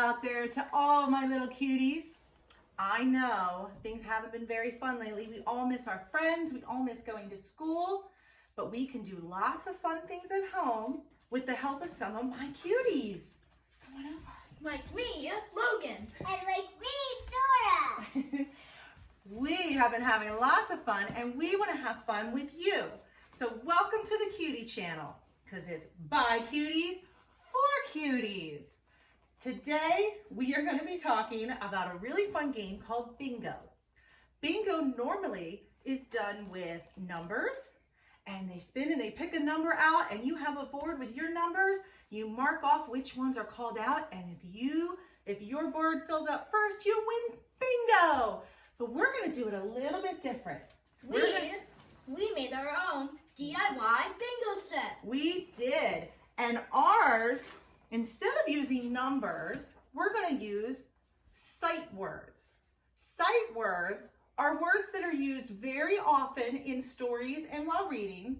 out there to all my little cuties. I know things haven't been very fun lately. We all miss our friends. We all miss going to school. But we can do lots of fun things at home with the help of some of my cuties. Come on over. Like me, Logan. And like me, Nora. We have been having lots of fun, and we want to have fun with you. So welcome to the Cutie Channel, because it's by cuties for cuties. Today, we are going to be talking about a really fun game called Bingo. Bingo normally is done with numbers, and they spin and they pick a number out, and you have a board with your numbers. You mark off which ones are called out, and if your board fills up first, you win bingo. But we're going to do it a little bit different. We made our own DIY bingo set. We did. And ours, instead of using numbers, we're going to use sight words. Sight words are words that are used very often in stories and while reading.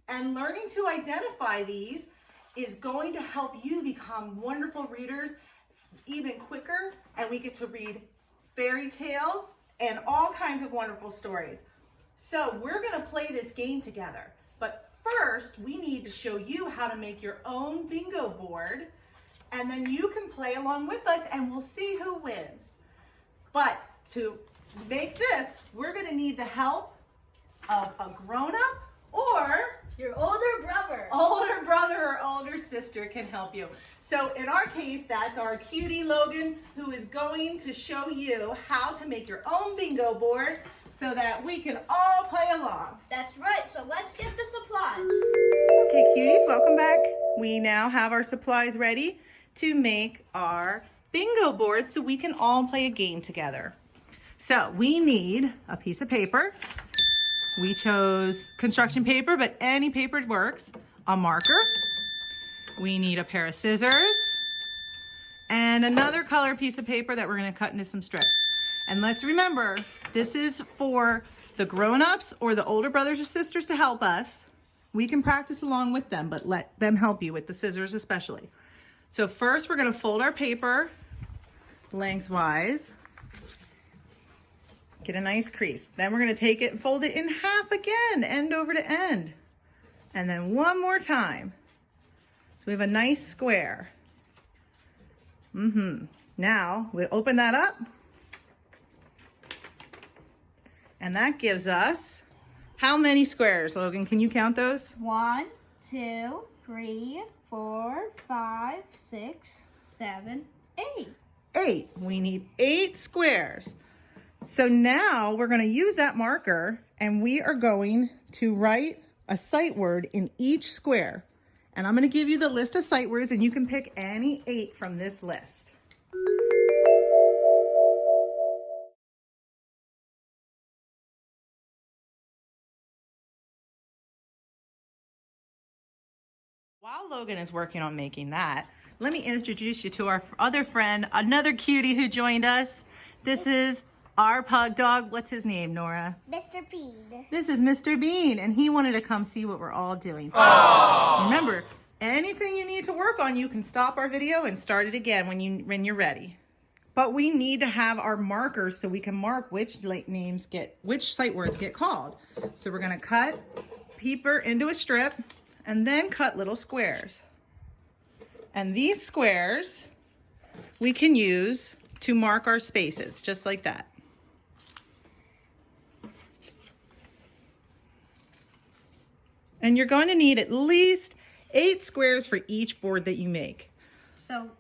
And learning to identify these is going to help you become wonderful readers even quicker. And we get to read fairy tales and all kinds of wonderful stories. So we're going to play this game together. But first, we need to show you how to make your own bingo board. And then you can play along with us and we'll see who wins. But to make this, we're going to need the help of a grown-up or your older brother. Older brother or older sister can help you. So in our case, that's our cutie Logan, who is going to show you how to make your own bingo board so that we can all play along. That's right, so let's get the supplies. Okay, cuties, welcome back. We now have our supplies ready to make our bingo board so we can all play a game together. So we need a piece of paper. We chose construction paper, but any paper works. A marker. We need a pair of scissors. And another color piece of paper that we're going to cut into some strips. And let's remember, this is for the grown-ups or the older brothers or sisters to help us. We can practice along with them, but let them help you with the scissors especially. So first we're going to fold our paper lengthwise. Get a nice crease. Then we're going to take it and fold it in half again, end over to end. And then one more time. So we have a nice square. Now we open that up. And that gives us how many squares, Logan? Can you count those? 1, 2, 3, 4, 5, 6, 7, 8. 8. We need 8 squares. So now we're going to use that marker and we are going to write a sight word in each square. And I'm going to give you the list of sight words and you can pick any 8 from this list. While Logan is working on making that, let me introduce you to our other friend, another cutie who joined us. This is our pug dog. What's his name, Nora? Mr. Bean. This is Mr. Bean, and he wanted to come see what we're all doing. Aww. Remember, anything you need to work on, you can stop our video and start it again when you're ready. But we need to have our markers so we can mark which sight words get called. So we're gonna cut paper into a strip and then cut little squares. And these squares we can use to mark our spaces, just like that. And you're going to need at least 8 squares for each board that you make. So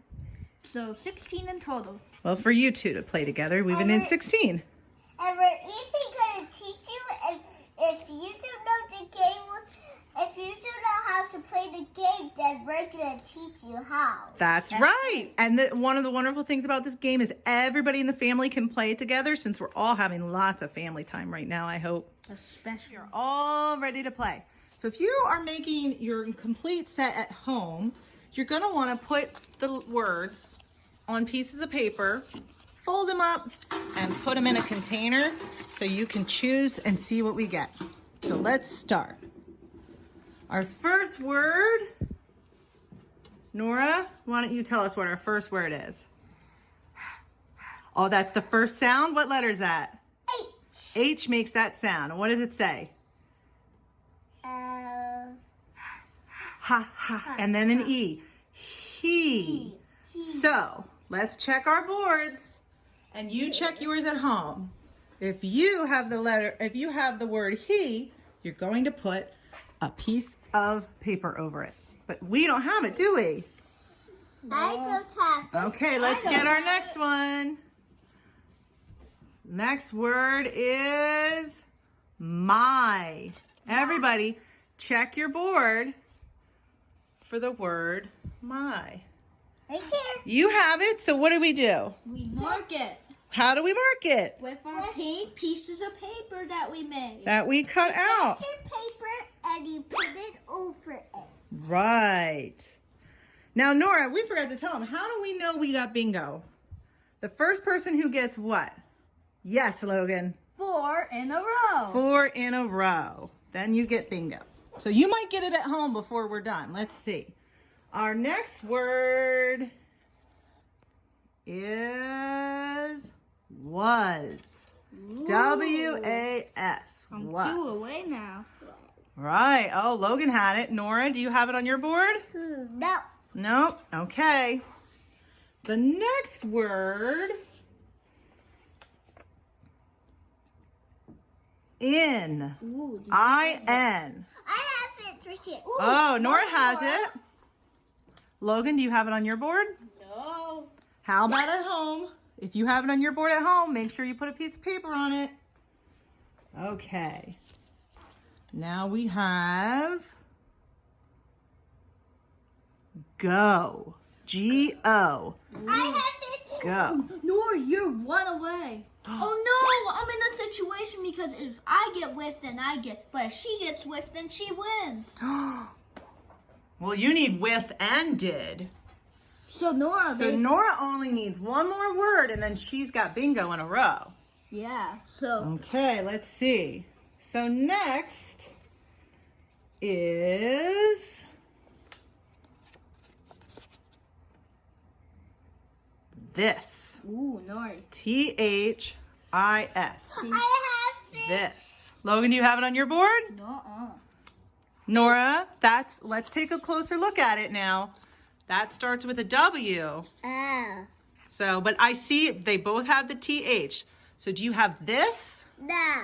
16 in total. Well, for you two to play together, we've been in 16. And we're even going to teach you if you don't know the game, if you don't know how to play the game, then we're going to teach you how. That's right. And one of the wonderful things about this game is everybody in the family can play it together since we're all having lots of family time right now, I hope. Especially. You're all ready to play. So if you are making your complete set at home, you're going to want to put the words on pieces of paper, fold them up, and put them in a container so you can choose and see what we get. So let's start. Our first word, Nora, why don't you tell us what our first word is? Oh, that's the first sound. What letter is that? H. H makes that sound. And what does it say? Ha, ha. And then an E. He. So, let's check our boards. And you check yours at home. If you have the word he, you're going to put a piece of paper over it. But we don't have it, do we? I don't have it. Okay, let's get our next one. Next word is my. Everybody, check your board for the word my. Right here. You have it, so what do? We mark it How do we mark it? with our pink pieces of paper that we made. That we cut out. Get your paper and you put it over it. Right. Now, Nora, we forgot to tell them, how do we know we got bingo? The first person who gets what? Yes, Logan. 4 in a row. 4 in a row. Then you get bingo. So you might get it at home before we're done. Let's see. Our next word is was. W-A-S. I'm Was. 2 away now. Right. Oh, Logan had it. Nora, do you have it on your board? No. Nope. Okay. The next word in. Ooh, I-N. I have it right here. Ooh. Oh, Nora one has more. it. Logan, do you have it on your board? No. How about at home? If you have it on your board at home, make sure you put a piece of paper on it. Okay. Now we have go. G-O. I have it. Go. Nora, you're 1 away. Oh no, I'm in a situation because if I get whiffed, then I get. But if she gets whiffed, then she wins. Well, you need with and did. So Nora, So Nora only needs one more word and then she's got bingo in a row. yeah. So Okay, let's see. So next is this. ooh, Nora. T-H-I-S. I have it. This. Logan, do you have it on your board? No. Nora, let's take a closer look at it now. That starts with a W. Oh. So, but I see they both have the TH. So do you have this? No.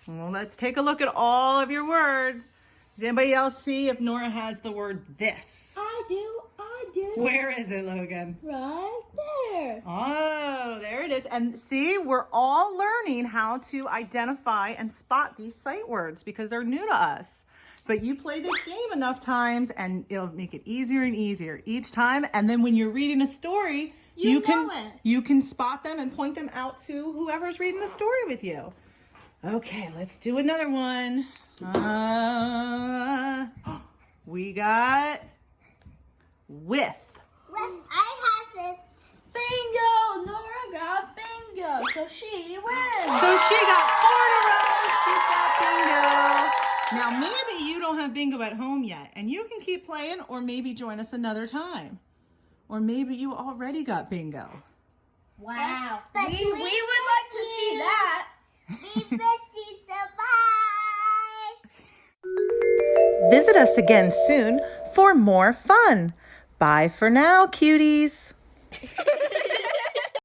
Well, let's take a look at all of your words. Does anybody else see if Nora has the word this? I do. Where is it, Logan? Right there. Oh, there it is. And see, we're all learning how to identify and spot these sight words because they're new to us. But you play this game enough times and it'll make it easier and easier each time. And then when you're reading a story, you can spot them and point them out to whoever's reading the story with you. Okay, let's do another one. We got with. I have it. Bingo! Nora got bingo, so she wins. So she got 4 in a row. She got bingo. Now maybe you don't have bingo at home yet, and you can keep playing, or maybe join us another time. Or maybe you already got bingo. Wow. But We we would like to see that. We miss you so bye. Visit us again soon for more fun. Bye for now, cuties.